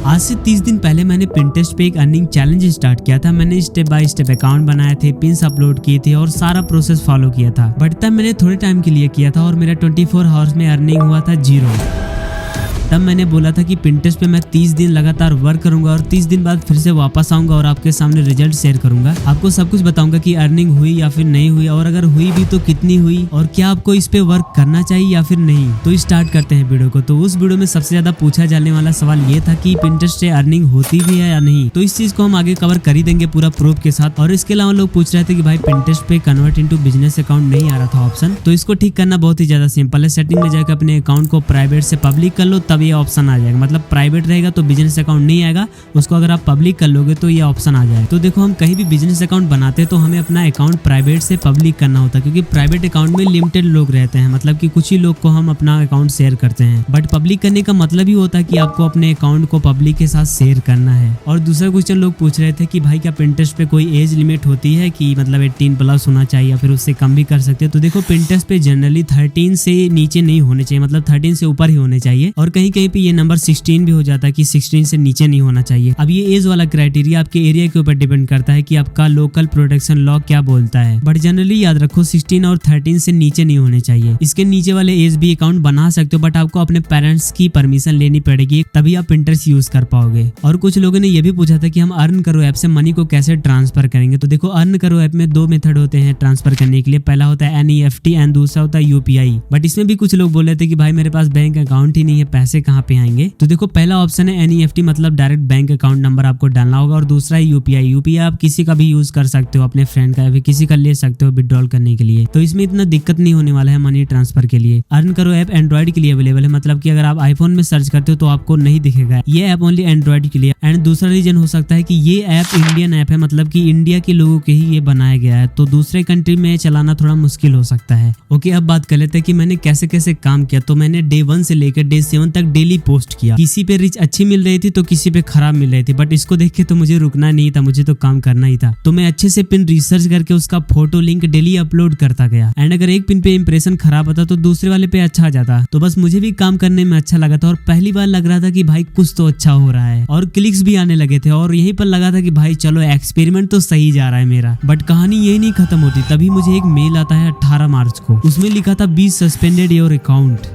आज से 30 दिन पहले मैंने Pinterest पे एक अर्निंग चैलेंज स्टार्ट किया था। मैंने स्टेप बाय स्टेप अकाउंट बनाए थे, पिन्स अपलोड किए थे और सारा प्रोसेस फॉलो किया था। बट तब मैंने थोड़े टाइम के लिए किया था और मेरा 24 आवर्स में अर्निंग हुआ था 0। तब मैंने बोला था कि Pinterest पे मैं 30 दिन लगातार वर्क करूंगा और 30 दिन बाद फिर से वापस आऊंगा और आपके सामने रिजल्ट शेयर करूंगा। आपको सब कुछ बताऊंगा कि अर्निंग हुई या फिर नहीं हुई, और अगर हुई भी तो कितनी हुई, और क्या आपको इस पे वर्क करना चाहिए या फिर नहीं। तो स्टार्ट करते हैं वीडियो को। तो उस वीडियो में सबसे ज्यादा पूछा जाने वाला सवाल ये था कि Pinterest से अर्निंग होती भी है या नहीं। तो इस चीज को हम आगे कवर कर ही देंगे पूरा प्रूफ के साथ। और इसके अलावा लोग पूछ रहे थे कि भाई Pinterest पे कन्वर्ट इनटू बिजनेस अकाउंट नहीं आ रहा था ऑप्शन, तो इसको ठीक करना बहुत ही ज्यादा सिंपल है। सेटिंग में जाकर अपने अकाउंट को प्राइवेट से पब्लिक कर लो, तब ये ऑप्शन आ जाएगा। मतलब प्राइवेट रहेगा तो बिजनेस अकाउंट नहीं आएगा, उसको अगर आप पब्लिक कर लोगे तो ये ऑप्शन आ जाएगा। तो देखो, हम कहीं भी बिजनेस अकाउंट बनाते हैं तो हमें अपना अकाउंट प्राइवेट से पब्लिक करना होता है, क्योंकि प्राइवेट अकाउंट में लिमिटेड लोग रहते हैं, मतलब कि कुछ ही लोग को हम अपना अकाउंट शेयर करते हैं। बट पब्लिक करने का मतलब ही होता है कि आपको अपने अकाउंट को पब्लिक के साथ शेयर करना है। और दूसरा क्वेश्चन लोग पूछ रहे थे कि भाई क्या Pinterest पे कोई एज लिमिट होती है कि मतलब 18+ होना चाहिए या फिर उससे कम भी कर सकते हैं। तो देखो, Pinterest पे जनरली 13 से नीचे नहीं होने चाहिए, मतलब 13 से ऊपर ही होने चाहिए। और कहीं कहीं पे ये नंबर 16 भी हो जाता है कि 16 से नीचे नहीं होना चाहिए। अब ये एज वाला क्राइटेरिया आपके एरिया के ऊपर डिपेंड करता है कि आपका लोकल प्रोटेक्शन लॉ क्या बोलता है। बट जनरली याद रखो 16 और 13 से नीचे नहीं होने चाहिए। इसके नीचे वाले एज भी अकाउंट बना सकते हो, बट आपको अपने पेरेंट्स की परमिशन लेनी पड़ेगी, तभी आप Pinterest यूज कर पाओगे। और कुछ लोगों ने ये भी पूछा था कि हम अर्न करो ऐप से मनी को कैसे ट्रांसफर करेंगे। तो देखो, अर्न करो ऐप में 2 मेथड होते हैं ट्रांसफर करने के लिए। पहला होता है NEFT एंड दूसरा होता है UPI। बट इसमें भी कुछ लोग बोल रहे थे कि भाई मेरे पास बैंक अकाउंट ही नहीं है, पैसे कहाँ पे आएंगे। तो देखो, पहला ऑप्शन है NEFT, मतलब डायरेक्ट बैंक अकाउंट नंबर आपको डालना होगा, और दूसरा है UPI आप किसी का भी यूज कर सकते हो, अपने फ्रेंड का या फिर किसी का ले सकते हो विड्रॉल करने के लिए। तो इसमें इतना दिक्कत नहीं होने वाला है मनी ट्रांसफर के लिए। अर्न करो ऐप एंड्रॉइड के लिए अवेलेबल है, मतलब कि अगर आप आईफोन में सर्च करते हो तो आपको नहीं दिखेगा। ये ऐप ओनली एंड्रॉइड के लिए। एंड दूसरा रीजन हो सकता है कि ये ऐप इंडियन ऐप है, मतलब कि इंडिया के लोगों के ही ये बनाया गया है, तो दूसरे कंट्री में चलाना थोड़ा मुश्किल हो सकता है। ओके, अब बात कर लेते हैं कि मैंने कैसे कैसे काम किया। तो मैंने डे 1 से लेकर डे 7 तक डेली पोस्ट किया। किसी पे रीच अच्छी मिल रही थी तो किसी पे खराब मिल रही थी, बट इसको देख के तो मुझे रुकना नहीं था, मुझे तो काम करना ही था। तो मैं अच्छे से पिन रिसर्च करके उसका फोटो लिंक डेली अपलोड करता गया। एंड अगर एक पिन पे इंप्रेशन खराब होता तो दूसरे वाले पे अच्छा आ जाता। तो बस मुझे भी काम करने में अच्छा लगा था, और पहली बार लग रहा था कि भाई कुछ तो अच्छा हो रहा है, और क्लिक्स भी आने लगे थे। और यहीं पर लगा था कि भाई चलो एक्सपेरिमेंट तो सही जा रहा है मेरा। बट कहानी यही नहीं खत्म होती। तभी मुझे एक मेल आता है 18 मार्च को। उसमें लिखा था be suspended your account.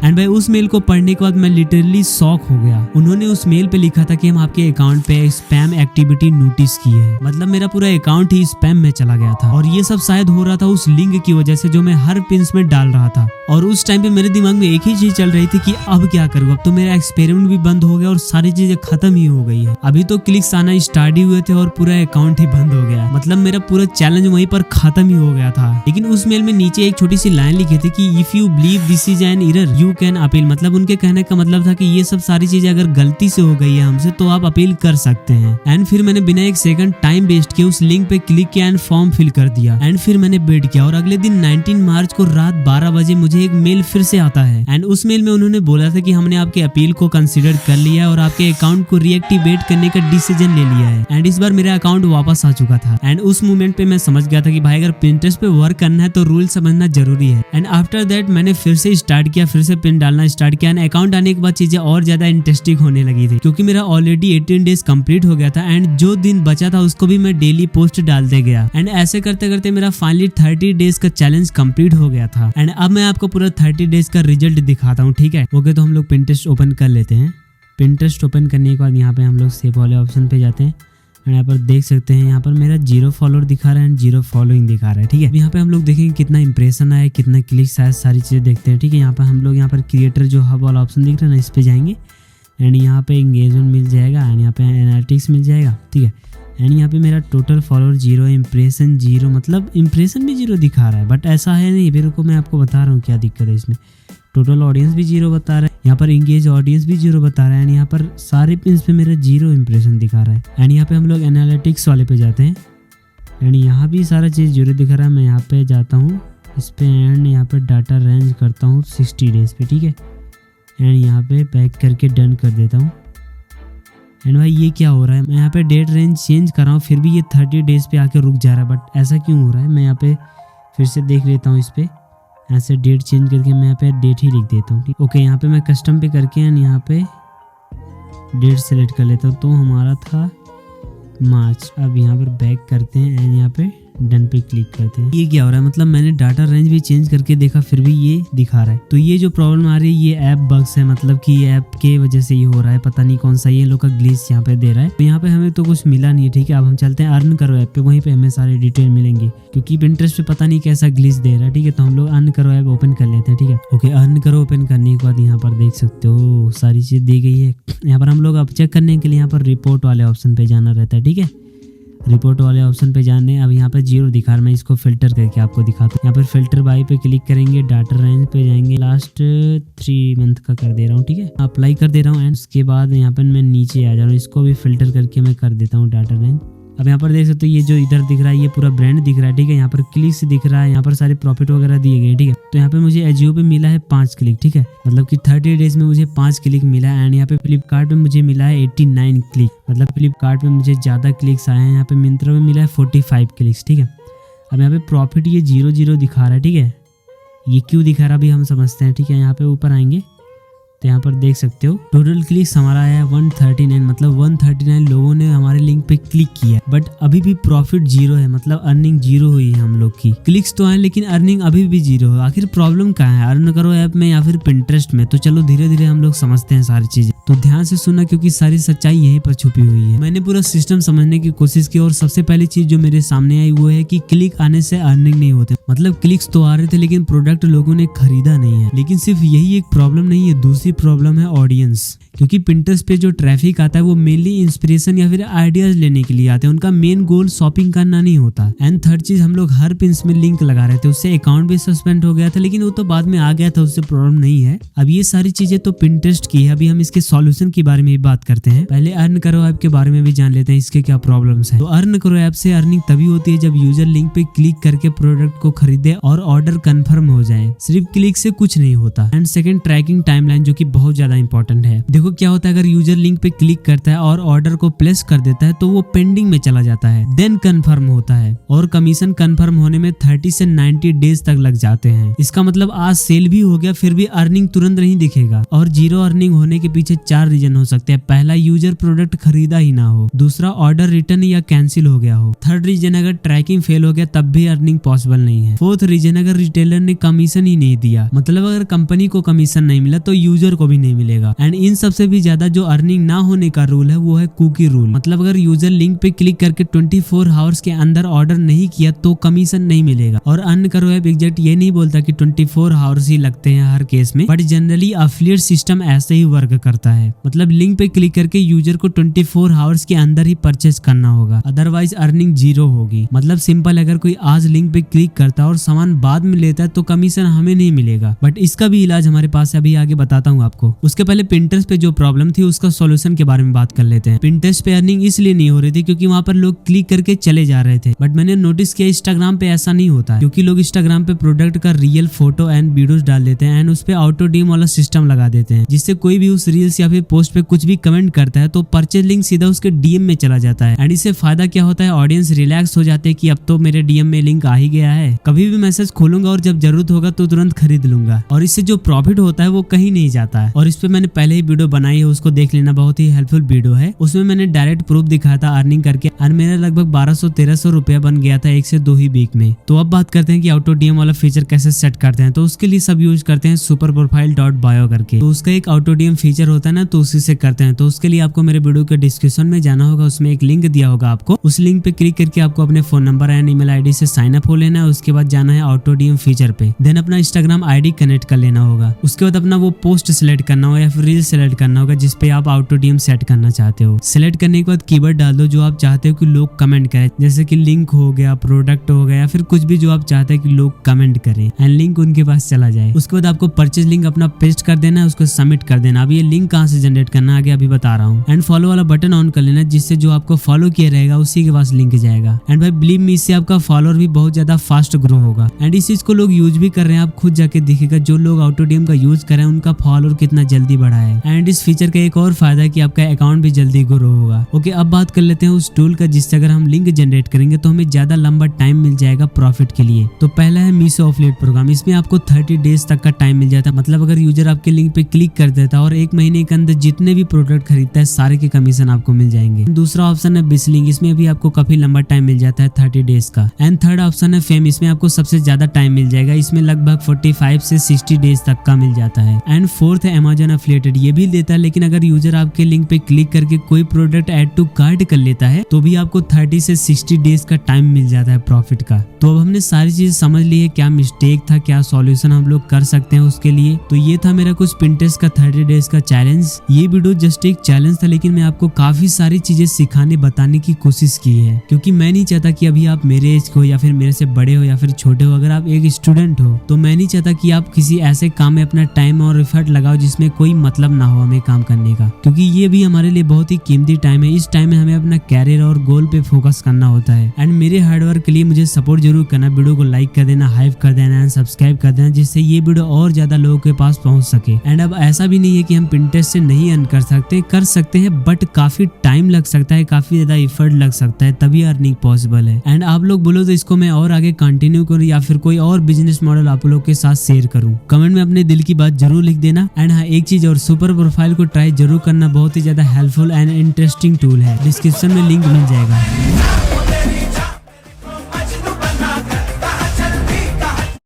And भाई उस मेल को पढ़ने के बाद मैं लिटरली शॉक हो गया। उन्होंने उस मेल पे लिखा था कि हम आपके अकाउंट पे स्पैम एक्टिविटी नोटिस की है। मतलब मेरा पूरा अकाउंट ही स्पैम में चला गया था, और ये सब शायद हो रहा था उस लिंक की वजह से जो मैं हर पिन्स में डाल रहा था। और उस टाइम पे मेरे दिमाग में एक ही चीज चल रही थी कि अब क्या करूँ। अब तो मेरा एक्सपेरिमेंट भी बंद हो गया और सारी चीजें खत्म ही हो गई है। अभी तो क्लिक्स आना स्टार्ट ही हुए थे और पूरा अकाउंट ही बंद हो गया। मतलब मेरा पूरा चैलेंज वहीं पर खत्म ही हो गया था। लेकिन उस मेल में नीचे एक छोटी सी लाइन लिखी थी कि if you believe this is an error you can appeal. मतलब उनके कहने का मतलब था कि ये सब सारी चीजें अगर गलती से हो गई है हमसे तो आप अपील कर सकते हैं। एंड फिर मैंने बिना एक सेकंड टाइम वेस्ट किए उस लिंक पे क्लिक किया एंड फॉर्म फिल कर दिया। एंड फिर मैंने वेट किया, और अगले दिन 19 मार्च को रात 12 बजे मुझे एक मेल फिर से आता है। एंड उस मेल में उन्होंने बोला था कि हमने आपके अपील को कंसीडर कर लिया है और आपके अकाउंट को रीएक्टिवेट करने का डिसीजन ले लिया है। एंड इस बार मेरा अकाउंट वापस आ चुका था। एंड उस मोमेंट पे मैं समझ गया था कि भाई अगर Pinterest पे वर्क करना है तो रूल समझना जरूरी है। एंड आफ्टर दैट मैंने फिर से स्टार्ट किया, फिर से पिन डालना स्टार्ट किया। अकाउंट आने के बाद चीजें और ज्यादा इंटरेस्टिंग होने लगी थी, क्योंकि मेरा ऑलरेडी 18 डेज कंप्लीट हो गया था। एंड जो दिन बचा था उसको भी मैं डेली पोस्ट डालते गया। एंड ऐसे करते करते मेरा फाइनली 30 डेज का चैलेंज कंप्लीट हो गया था। एंड अब मैं आपको पूरा 30 डेज का रिजल्ट दिखाता हूँ, ठीक है। ओके, तो हम लोग Pinterest ओपन कर लेते हैं। Pinterest ओपन करने के बाद यहाँ पे हम लोग सेव वाले ऑप्शन पे जाते हैं। यहाँ पर देख सकते हैं, यहाँ पर मेरा 0 फॉलोअर दिखा रहा है एंड 0 फॉलोइंग दिखा रहा है, ठीक है। यहाँ पे हम लोग देखेंगे कितना इंप्रेशन आया, कितना क्लिक्स आया, सारी चीज़ें देखते हैं, ठीक है। यहाँ पर हम लोग यहाँ पर क्रिएटर जो हब वाला ऑप्शन दिख रहा है ना, इस पे जाएंगे। एंड यहाँ पे एंगेजमेंट मिल जाएगा, एंड यहाँ पे एनालिटिक्स मिल जाएगा, ठीक है। एंड यहाँ पे मेरा टोटल फॉलोअर 0, इंप्रेशन 0, मतलब इंप्रेशन भी 0 दिखा रहा है। बट ऐसा है नहीं, फिर को मैं आपको बता रहा हूँ क्या दिक्कत है इसमें। टोटल ऑडियंस भी 0 बता रहा है, यहाँ पर इंगेज ऑडियंस भी 0 बता रहा है। एंड यहाँ पर सारे पिन्स पे मेरा 0 इंप्रेशन दिखा रहा है। एंड यहाँ पे हम लोग एनालिटिक्स वाले पे जाते हैं। एंड यहाँ भी सारा चीज़ 0 दिखा रहा है। मैं यहाँ पे जाता हूँ इस पे, एंड यहाँ पे डाटा रेंज करता हूँ 60 डेज पे, ठीक है। एंड यहाँ पे बैक करके डन कर देता हूँ। एंड भाई ये क्या हो रहा है, मैं यहाँ पे डेट रेंज चेंज कर रहा हूँ फिर भी ये 30 डेज पे आके रुक जा रहा है। बट ऐसा क्यों हो रहा है, मैं यहाँ पे फिर से देख लेता हूँ इस पे। ऐसे डेट चेंज करके मैं यहाँ पे डेट ही लिख देता हूँ, ठीक। ओके, यहाँ पे मैं कस्टम पे करके एंड यहाँ पे डेट सेलेक्ट कर लेता हूँ। तो हमारा था मार्च। अब यहाँ पर बैक करते हैं एंड यहाँ पे डन पे क्लिक करते हैं। ये क्या हो रहा है, मतलब मैंने डाटा रेंज भी चेंज करके देखा फिर भी ये दिखा रहा है। तो ये जो प्रॉब्लम आ रही है ये ऐप बग्स है, मतलब कि ये ऐप के वजह से ये हो रहा है। पता नहीं कौन सा ये लोग का ग्लिच यहाँ पे दे रहा है। तो यहाँ पे हमें तो कुछ मिला नहीं है, ठीक है। अब हम चलते हैं अर्न करो ऐप पे, वहीं पे हमें सारे डिटेल मिलेंगे, क्योंकि पिंटरेस्ट पे पता नहीं कैसा ग्लिच दे रहा है, ठीक है। तो हम लोग अर्न करो ऐप ओपन कर लेते हैं, ठीक है। ओके, अर्न करो ओपन करने के बाद यहाँ पर देख सकते हो सारी चीज दी गई है। यहाँ पर हम लोग अब चेक करने के लिए यहाँ पर रिपोर्ट वाले ऑप्शन पे जाना रहता है, ठीक है। रिपोर्ट वाले ऑप्शन पे जाने, अब यहाँ पे 0 दिखा रहा है, मैं इसको फिल्टर करके आपको दिखाता हूँ। यहाँ पर फिल्टर बाई पे क्लिक करेंगे, डाटा रेंज पे जाएंगे, लास्ट 3 मंथ का कर दे रहा हूँ, ठीक है। अप्लाई कर दे रहा हूँ एंड उसके बाद यहाँ पर मैं नीचे आ जा रहा हूँ, इसको भी फिल्टर करके मैं कर देता हूँ डाटा रेंज। अब यहाँ पर देख सकते हो ये जो इधर दिख रहा है ये पूरा ब्रांड दिख रहा है, ठीक है। यहाँ पर क्लिक्स दिख रहा है, यहाँ पर सारे प्रॉफिट वगैरह दिए गए, ठीक है। तो यहाँ पे मुझे एजियो पे मिला है 5 क्लिक, ठीक है। मतलब कि 30 डेज में मुझे 5 क्लिक मिला है। एंड यहाँ पे फ्लिपकार्ट पे मुझे मिला है 89 क्लिक, मतलब फ्लिपकार्ट पे मुझे ज़्यादा क्लिक्स आए हैं। यहाँ पे मिंत्रा में मिला है 45 क्लिक्स, ठीक है। अब यहाँ पे प्रॉफिट ये 0 दिखा रहा है, ठीक है। ये क्यों दिखा रहा है अभी हम समझते हैं, ठीक है। यहाँ पे ऊपर आएंगे तो यहाँ पर देख सकते हो टोटल क्लिक्स हमारा है 139, मतलब 139 लोगों ने हमारे लिंक पे क्लिक किया। बट अभी भी प्रॉफिट 0 है, मतलब अर्निंग 0 हुई है हम लोग की। क्लिक्स तो आए लेकिन अर्निंग अभी भी 0 है। आखिर प्रॉब्लम कहाँ है, अर्न करो ऐप में या फिर पिंटरेस्ट में? तो चलो धीरे धीरे हम लोग समझते हैं सारी चीजें। तो ध्यान से सुनना क्योंकि सारी सच्चाई यहीं पर छुपी हुई है। मैंने पूरा सिस्टम समझने की कोशिश की और सबसे पहली चीज जो मेरे सामने आई वो है कि क्लिक आने से अर्निंग नहीं होते। मतलब क्लिक्स तो आ रहे थे लेकिन प्रोडक्ट लोगों ने खरीदा नहीं है। लेकिन सिर्फ यही एक प्रॉब्लम नहीं है, दूसरी प्रॉब्लम है ऑडियंस। क्योंकि पिंटरेस्ट पे जो ट्रैफिक आता है वो मेनली इंस्पिरेशन या फिर आइडियाज लेने के लिए आते हैं, उनका मेन गोल शॉपिंग करना नहीं होता। एंड थर्ड चीज, हम लोग हर पिंस में लिंक लगा रहे थे, उससे अकाउंट भी सस्पेंड हो गया था, लेकिन वो तो बाद में आ गया था, उससे प्रॉब्लम नहीं है। अब ये सारी चीजें तो पिंटरेस्ट की है, अभी हम इसके सॉल्यूशन के बारे में भी बात करते हैं। पहले अर्न करो ऐप के बारे में भी जान लेते हैं, इसके क्या प्रॉब्लम्स हैं। तो अर्न करो ऐप से अर्निंग तभी होती है जब यूजर लिंक पे क्लिक करके प्रोडक्ट को खरीदे और ऑर्डर कंफर्म हो जाए। सिर्फ क्लिक से कुछ नहीं होता। एंड सेकंड, ट्रैकिंग टाइमलाइन, जो कि बहुत ज्यादा इंपॉर्टेंट है। देखो क्या होता है, अगर यूजर लिंक पे क्लिक करता है और ऑर्डर को प्लेस कर देता है तो वो पेंडिंग में चला जाता है, देन कंफर्म होता है। और कमीशन कंफर्म होने में 30 से 90 डेज तक लग जाते हैं। इसका मतलब आज सेल भी हो गया फिर भी अर्निंग तुरंत नहीं दिखेगा। और 0 अर्निंग होने के पीछे 4 रीजन हो सकते हैं। पहला, यूजर प्रोडक्ट खरीदा ही ना हो। दूसरा, ऑर्डर रिटर्न या कैंसिल हो गया हो। थर्ड रीजन, अगर ट्रैकिंग फेल हो गया तब भी अर्निंग पॉसिबल नहीं है। फोर्थ रीजन, अगर रिटेलर ने कमीशन ही नहीं दिया, मतलब अगर कंपनी को कमीशन नहीं मिला तो यूजर को भी नहीं मिलेगा। एंड इन सबसे भी ज्यादा जो अर्निंग ना होने का रूल है वो है कुकी रूल। मतलब अगर यूजर लिंक पे क्लिक करके 24 आवर्स के अंदर ऑर्डर नहीं किया तो कमीशन नहीं मिलेगा। और अर्न करो ऐप एग्जैक्ट ये नहीं बोलता कि 24 आवर्स ही लगते हैं हर केस में, बट जनरली एफिलिएट सिस्टम ऐसे ही वर्क करता है। मतलब लिंक पे क्लिक करके यूजर को 24 आवर्स के अंदर ही परचेस करना होगा, अदरवाइज अर्निंग 0 होगी। मतलब सिंपल, अगर कोई आज लिंक पे क्लिक करता है और सामान बाद में लेता है तो कमीशन हमें नहीं मिलेगा। बट इसका भी इलाज हमारे पास है, अभी आगे बताता हूँ आपको। उसके पहले पिंटरेस्ट पे जो प्रॉब्लम थी उसका सॉल्यूशन के बारे में बात कर लेते हैं। पिंटरेस्ट पे अर्निंग इसलिए नहीं हो रही थी क्योंकि वहां पर लोग क्लिक करके चले जा रहे थे। बट मैंने नोटिस किया इंस्टाग्राम पे ऐसा नहीं होता है, क्योंकि लोग इंस्टाग्राम पे प्रोडक्ट का रियल फोटो एंड वीडियोस डाल देते हैं एंड उस पे ऑटो डीएम वाला सिस्टम लगा देते हैं, जिससे कोई भी उस रील्स या फिर पोस्ट पे कुछ भी कमेंट करता है तो परचेज लिंक सीधा उसके डीएम में चला जाता है। एंड इससे फायदा क्या होता है, ऑडियंस रिलैक्स हो जाते हैं कि अब तो मेरे डीएम में लिंक आ ही गया है, कभी भी मैसेज खोलूंगा और जब जरूरत होगा तो तुरंत खरीद लूंगा। और इससे जो प्रॉफिट होता है वो कहीं नहीं जाता है। और इस पे मैंने पहले ही वीडियो बनाई है, उसको देख लेना, बहुत ही हेल्पफुल वीडियो है। उसमें मैंने डायरेक्ट प्रूफ दिखाया था अर्निंग करके, और मेरा लगभग 1200-1300 रुपया बन गया था 1 से 2 ही वीक में। तो अब बात करते हैं कि ऑटो डीएम वाला फीचर कैसे सेट करते हैं। तो उसके लिए सब यूज करते हैं superprofile.bio करके। तो उसका एक ऑटो डीएम फीचर होता है ना, तो उसी से करते हैं। तो उसके लिए आपको मेरे वीडियो के डिस्क्रिप्शन में जाना होगा, उसमें एक लिंक दिया होगा आपको। उस लिंक पे क्लिक करके आपको अपने phone number and email ID से साइन अप हो लेना है। उसके बाद जाना है ऑटो डीएम फीचर पे, देन अपना इंस्टाग्राम आईडी कनेक्ट कर लेना होगा। उसके बाद अपना वो पोस्ट सिलेक्ट करना होगा या फिर रील सिलेक्ट करना होगा जिसपे आप ऑटो डीएम सेट करना चाहते हो। सिलेक्ट करने के बाद कीवर्ड डाल दो जो आप चाहते हो कि लोग कमेंट करें, जैसे कि लिंक हो गया, प्रोडक्ट हो गया, या फिर कुछ भी जो आप चाहते हैं कि लोग कमेंट करें एंड लिंक उनके पास चला जाए। उसके बाद आपको परचेज लिंक अपना पेस्ट कर देना है, उसको सबमिट कर देना। अब ये लिंक कहाँ से जनरेट करना आगे अभी बता रहा हूँ। एंड फॉलो वाला बटन ऑन कर लेना, जिससे जो आपको फॉलो किया रहेगा उसी के पास लिंक जाएगा। एंड भाई बिलीव मी, इससे आपका फॉलोअर भी बहुत ज्यादा फास्ट ग्रो होगा। एंड इस चीज को लोग यूज भी कर रहे हैं, आप खुद जाके देखिएगा, जो लोग ऑटो डीएम का यूज कर रहे हैं उनका फॉलोअर फॉलोअर कितना जल्दी बढ़ा है। एंड इस फीचर का एक और फायदा है कि आपका अकाउंट भी जल्दी ग्रो होगा। ओके, अब बात कर लेते हैं उस टूल का जिससे अगर हम लिंक जनरेट करेंगे तो हमें ज्यादा लंबा टाइम मिल जाएगा प्रॉफिट के लिए। तो पहला है मीशो एफिलिएट प्रोग्राम। इसमें आपको 30 डेज तक का टाइम मिल जाता है। मतलब अगर यूजर आपके लिंक पे क्लिक कर देता है और 1 महीने के अंदर जितने भी प्रोडक्ट खरीदता है सारे के कमीशन आपको मिल जाएंगे। दूसरा ऑप्शन है बिसलिंग। इसमें भी आपको काफी लंबा टाइम मिल जाता है 30 डेज का। एंड थर्ड ऑप्शन है फेम। इसमें आपको सबसे ज्यादा टाइम मिल जाएगा। इसमें लगभग 45 से 60 डेज तक का मिल जाता है। एंड फोर्थ है अमेजन एफिलिएटेड। ये भी देता है, लेकिन अगर यूजर आपके लिंक पे क्लिक करके कोई प्रोडक्ट ऐड टू कार्ट कर लेता है तो भी आपको 30 से 60 डेज का टाइम मिल जाता है प्रॉफिट का। तो अब हमने सारी चीजें समझ ली है, क्या मिस्टेक था, क्या सॉल्यूशन हम लोग कर सकते हैं उसके लिए। तो ये था मेरा कुछ पिंटरेस्ट का 30 डेज का चैलेंज। ये वीडियो जस्ट एक चैलेंज था, लेकिन मैं आपको काफी सारी चीजें सिखाने बताने की कोशिश की है, क्योंकि मैं नहीं चाहता कि अभी आप मेरे एज को या फिर मेरे से बड़े हो या फिर छोटे हो, अगर आप एक स्टूडेंट हो तो मैं नहीं चाहता कि आप किसी ऐसे काम में अपना टाइम और एफर्ट लगाओ जिसमें कोई मतलब ना हो हमें काम करने का, क्योंकि ये भी हमारे लिए बहुत ही कीमती टाइम है। इस टाइम में हमें अपना कैरियर और गोल पे फोकस करना होता है। एंड मेरे हार्डवर्क के लिए मुझे सपोर्ट जरूर करना। वीडियो को लाइक कर देना, हाइप कर देना एंड सब्सक्राइब कर देना, जिससे ये वीडियो और ज्यादा लोगों के पास पहुंच सके। एंड अब ऐसा भी नहीं है कि हम पिंटरेस्ट से नहीं अर्न कर सकते हैं, बट काफी टाइम लग सकता है, काफी ज्यादा एफर्ट लग सकता है, तभी अर्निंग पॉसिबल है। एंड आप लोग बोलो तो इसको मैं और आगे कंटिन्यू करूँ या फिर कोई और बिजनेस मॉडल आप लोग के साथ शेयर करूँ। कमेंट में अपने दिल की बात जरूर लिख देना। एंड हाँ, एक चीज और, सुपर प्रोफाइल को ट्राई जरूर करना, बहुत ही ज्यादा हेल्पफुल एंड इंटरेस्टिंग टूल है। डिस्क्रिप्शन में लिंक मिल जाएगा।